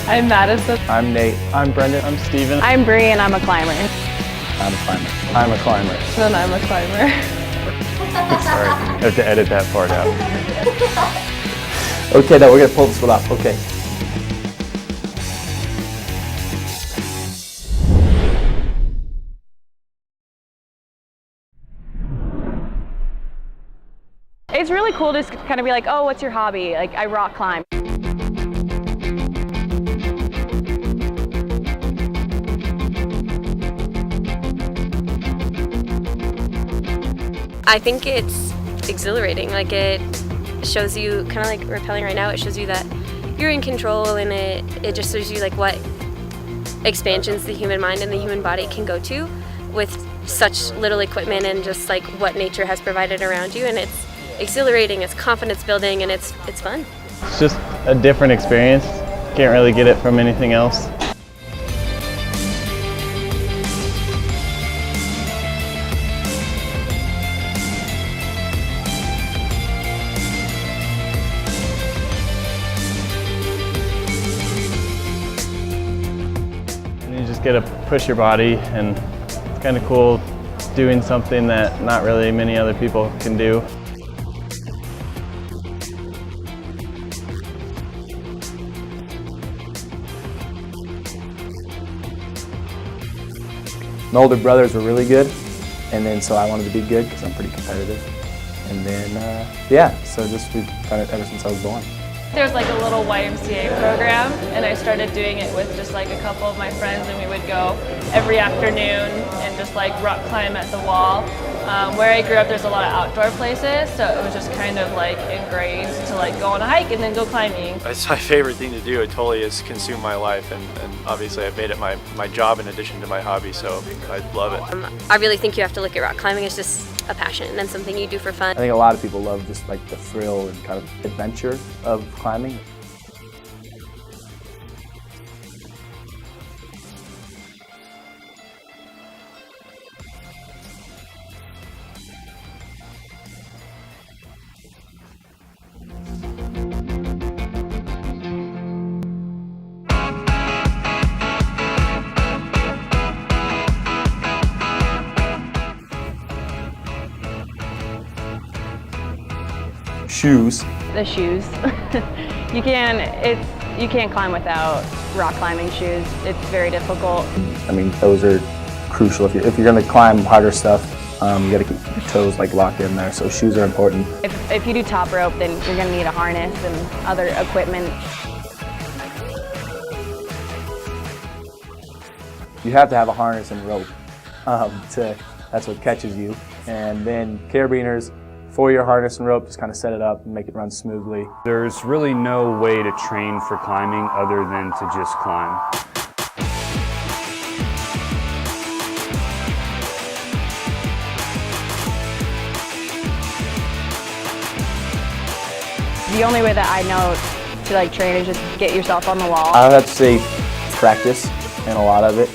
I'm Madison. I'm Nate. I'm Brendan. I'm Steven. I'm Bree and I'm a climber. I'm a climber. I'm a climber. And I'm a climber. Sorry, I have to edit that part out. Okay, now we're gonna pull this one off. Okay. It's really cool to kind of be like, oh, what's your hobby? Like, I rock climb. I think it's exhilarating. Like, it shows you, kind of like rappelling right now, it shows you that you're in control, and it just shows you like what expansions the human mind and the human body can go to with such little equipment, and just like what nature has provided around you. And it's exhilarating, it's confidence building, and it's fun. It's just a different experience. Can't really get it from anything else. You just get to push your body, and it's kind of cool doing something that not really many other people can do. My older brothers were really good, and then so I wanted to be good because I'm pretty competitive. And then, yeah, so just we've done it ever since I was born. There's like a little YMCA program, and I started doing it with just like a couple of my friends, and we would go every afternoon and just like rock climb at the wall. Where I grew up, there's a lot of outdoor places, so it was just kind of like ingrained to like go on a hike and then go climbing. It's my favorite thing to do. It totally has consumed my life, and obviously I've made it my job in addition to my hobby, so I love it. I really think you have to look at rock climbing as just a passion and something you do for fun. I think a lot of people love just like the thrill and kind of adventure of climbing. Shoes. The shoes. You can't climb without rock climbing shoes. It's very difficult. I mean, those are crucial. If you're going to climb harder stuff, you got to keep your toes like locked in there. So shoes are important. If you do top rope, then you're going to need a harness and other equipment. You have to have a harness and rope. That's what catches you. And then carabiners, for your harness and rope, just kind of set it up and make it run smoothly. There's really no way to train for climbing other than to just climb. The only way that I know to like train is just get yourself on the wall. I would have to say practice and a lot of it.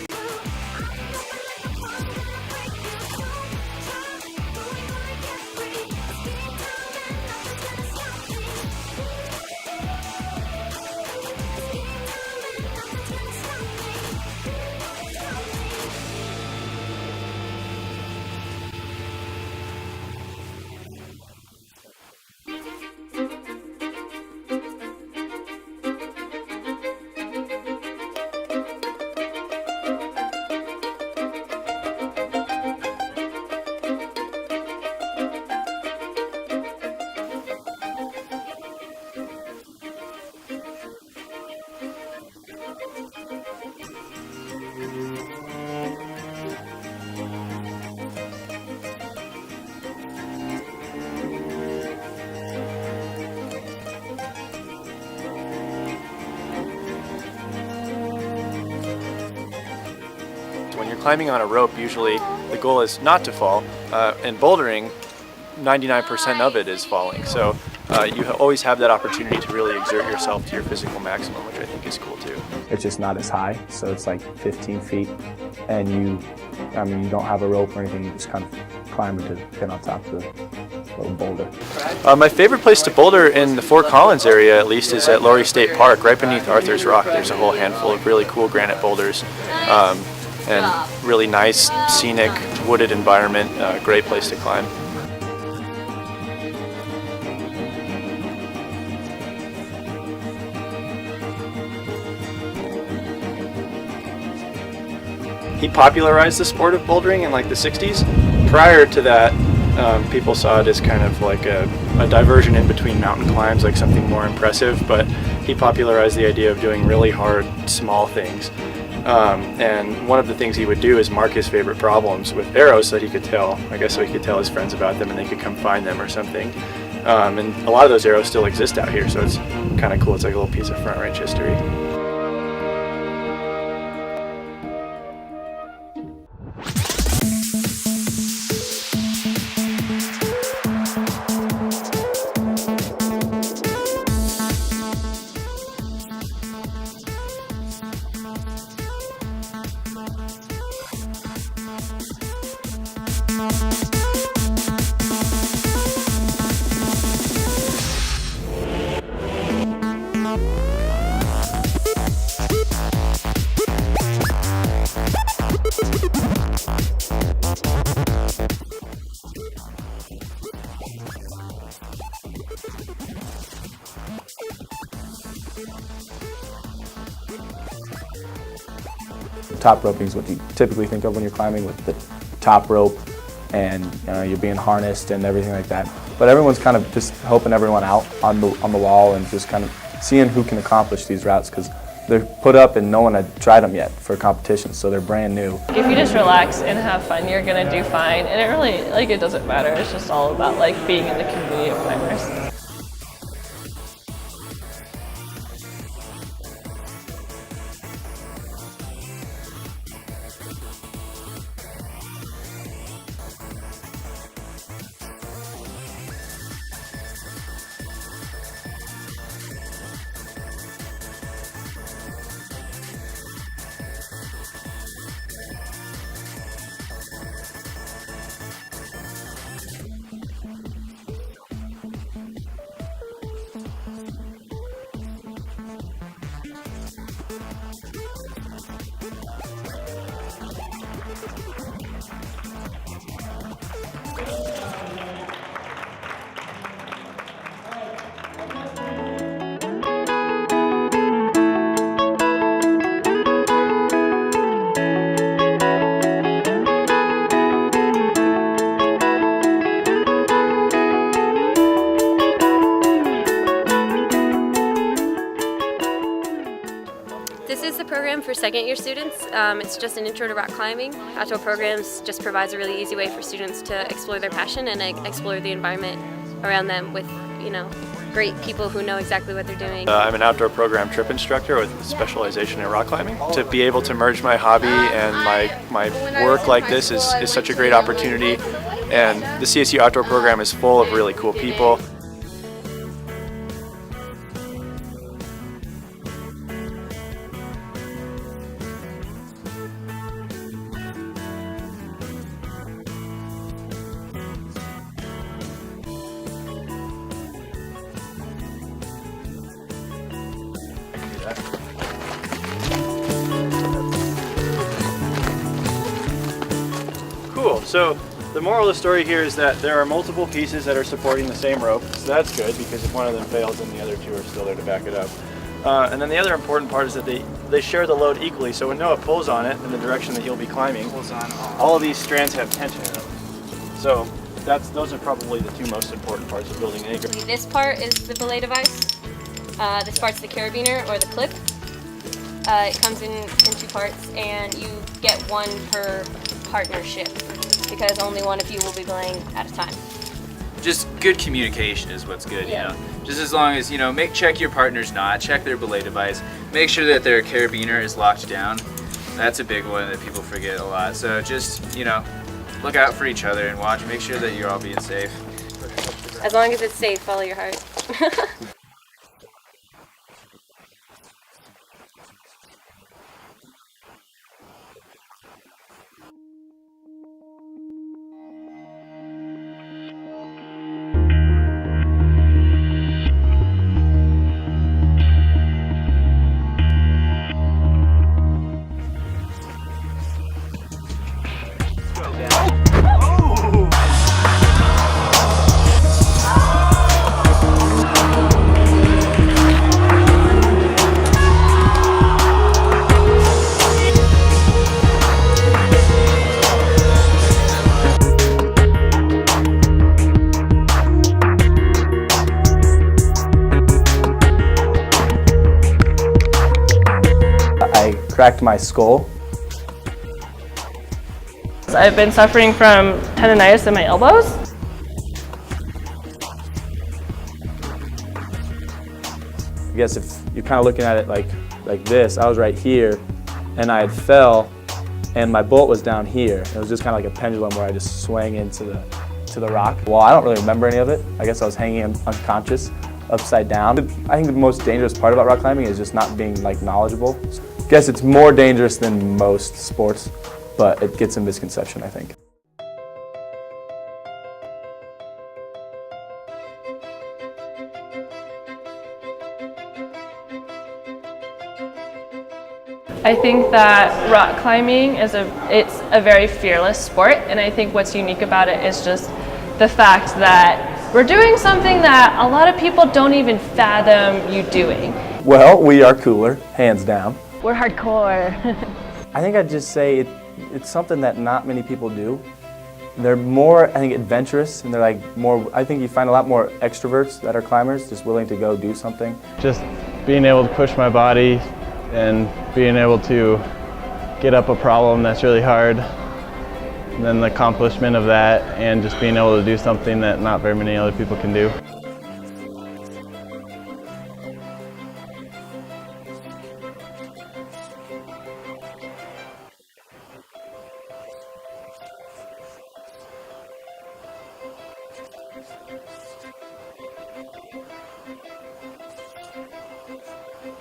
When you're climbing on a rope, usually the goal is not to fall. In bouldering, 99% of it is falling. So you always have that opportunity to really exert yourself to your physical maximum, which I think is cool too. It's just not as high, so it's like 15 feet, and you don't have a rope or anything, you just kind of climb to get on top of the little boulder. My favorite place to boulder in the Fort Collins area, at least, is at Laurie State Park, right beneath Arthur's Rock. There's a whole handful of really cool granite boulders, and really nice, scenic, wooded environment, great place to climb. He popularized the sport of bouldering in like the 60s. Prior to that, people saw it as kind of like a diversion in between mountain climbs, like something more impressive, but he popularized the idea of doing really hard, small things. And one of the things he would do is mark his favorite problems with arrows so that he could tell, I guess so he could tell his friends about them and they could come find them or something. And a lot of those arrows still exist out here, so it's kind of cool. It's like a little piece of Front Range history. Top roping is what you typically think of when you're climbing, with the top rope and you're being harnessed and everything like that. But everyone's kind of just helping everyone out on the wall and just kind of seeing who can accomplish these routes, because they're put up and no one had tried them yet for competition, so they're brand new. If you just relax and have fun, you're gonna do fine. And it really, it doesn't matter. It's just all about being in the community of climbers. This is the program for second-year students. It's just an intro to rock climbing. Outdoor programs just provides a really easy way for students to explore their passion and explore the environment around them with, great people who know exactly what they're doing. I'm an outdoor program trip instructor with specialization in rock climbing. To be able to merge my hobby and my work like this is such a great opportunity, and the CSU outdoor program is full of really cool people. Cool, so the moral of the story here is that there are multiple pieces that are supporting the same rope, so that's good, because if one of them fails, then the other two are still there to back it up. And then the other important part is that they share the load equally, so when Noah pulls on it in the direction that you'll be climbing, all of these strands have tension in them. So those are probably the two most important parts of building an anchor. This part is the belay device. This part's the carabiner or the clip. It comes in two parts, and you get one per partnership, because only one of you will be belaying at a time. Just good communication is what's good, you know. Just as long as, check your partner's knot, check their belay device, make sure that their carabiner is locked down. That's a big one that people forget a lot. So just, look out for each other and watch, make sure that you're all being safe. As long as it's safe, follow your heart. I cracked my skull. I've been suffering from tendonitis in my elbows. I guess if you're kind of looking at it like this, I was right here, and I had fell, and my bolt was down here. It was just kind of like a pendulum where I just swang into the rock. Well, I don't really remember any of it. I guess I was hanging unconscious, upside down. I think the most dangerous part about rock climbing is just not being like knowledgeable. I guess it's more dangerous than most sports, but it gets a misconception, I think. I think that rock climbing is it's a very fearless sport, and I think what's unique about it is just the fact that we're doing something that a lot of people don't even fathom you doing. Well, we are cooler, hands down. We're hardcore. I think I'd just say it's something that not many people do. They're more, I think, adventurous, and they're like more, I think you find a lot more extroverts that are climbers, just willing to go do something. Just being able to push my body and being able to get up a problem that's really hard, and then the accomplishment of that, and just being able to do something that not very many other people can do.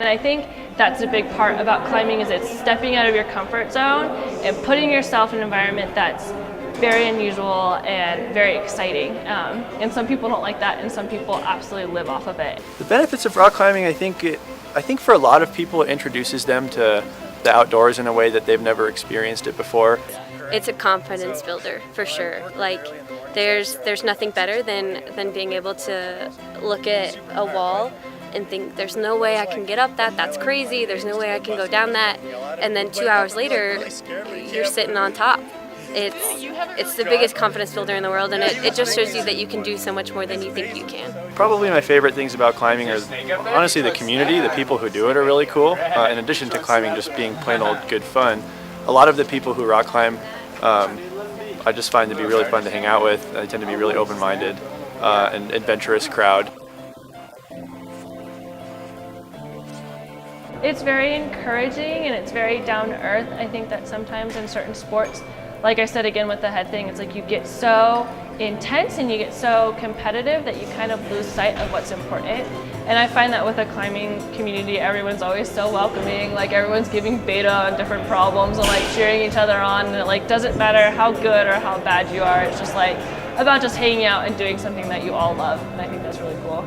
And I think that's a big part about climbing is it's stepping out of your comfort zone and putting yourself in an environment that's very unusual and very exciting. And some people don't like that, and some people absolutely live off of it. The benefits of rock climbing, I think for a lot of people it introduces them to the outdoors in a way that they've never experienced it before. It's a confidence builder for sure. Like there's nothing better than being able to look at a wall and think there's no way I can get up that's crazy, there's no way I can go down that, and then 2 hours later you're sitting on top. It's the biggest confidence builder in the world, and it just shows you that you can do so much more than you think you can. Probably my favorite things about climbing are honestly the community. The people who do it are really cool. In addition to climbing just being plain old good fun, a lot of the people who rock climb I just find to be really fun to hang out with. They tend to be really open-minded and adventurous crowd. It's very encouraging and it's very down to earth. I think that sometimes in certain sports, like I said again with the head thing, it's like you get so intense and you get so competitive that you kind of lose sight of what's important. And I find that with a climbing community, everyone's always so welcoming. Like everyone's giving beta on different problems and like cheering each other on. And it like doesn't matter how good or how bad you are. It's just like about just hanging out and doing something that you all love. And I think that's really cool.